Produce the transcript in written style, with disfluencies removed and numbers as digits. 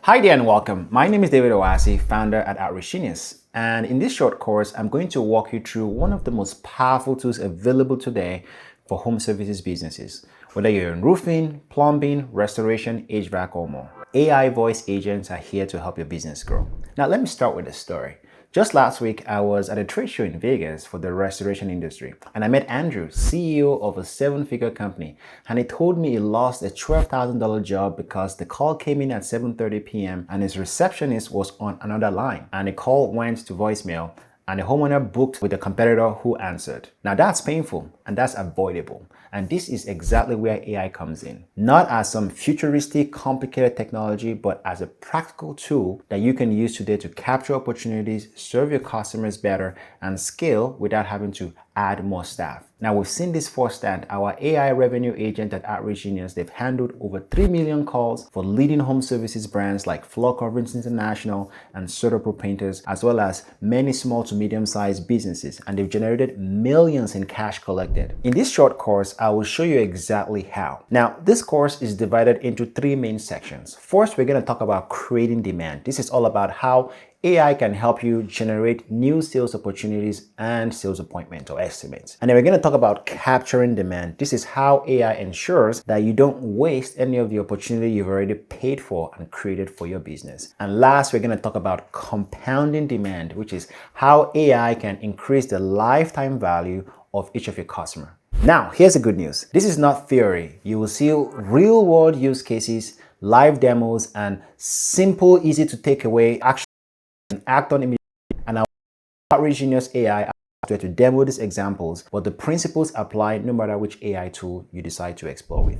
Hi there and welcome. My name is David Owasi, founder at OutreachGenius. And in this short course, I'm going to walk you through one of the most powerful tools available today for home services businesses. Whether you're in roofing, plumbing, restoration, HVAC, or more. AI voice agents are here to help your business grow. Now, let me start with a story. Just last week, I was at a trade show in Vegas for the restoration industry, and I met Andrew, CEO of a 7-figure company, and he told me he lost a $12,000 job because the call came in at 7:30 p.m. and his receptionist was on another line, and the call went to voicemail, and the homeowner booked with a competitor who answered. Now that's painful and that's avoidable. And this is exactly where AI comes in. Not as some futuristic, complicated technology, but as a practical tool that you can use today to capture opportunities, serve your customers better, and scale without having to add more staff. Now we've seen this firsthand. Our AI revenue agent at OutreachGenius, they've handled over 3 million calls for leading home services brands like Floor Coverings International and CertaPro Painters, as well as many small to medium-sized businesses, and they've generated millions in cash collected. In this short course, I will show you exactly how. Now, this course is divided into 3 main sections. First, we're going to talk about creating demand. This is all about how AI can help you generate new sales opportunities and sales appointments or estimates. And then we're going to talk about capturing demand. This is how AI ensures that you don't waste any of the opportunity you've already paid for and created for your business. And last, we're going to talk about compounding demand, which is how AI can increase the lifetime value of each of your customers. Now, here's the good news. This is not theory. You will see real world use cases, live demos, and simple, easy to take away action and act on immediately. And our OutreachGenius AI software to demo these examples, but the principles apply no matter which AI tool you decide to explore with.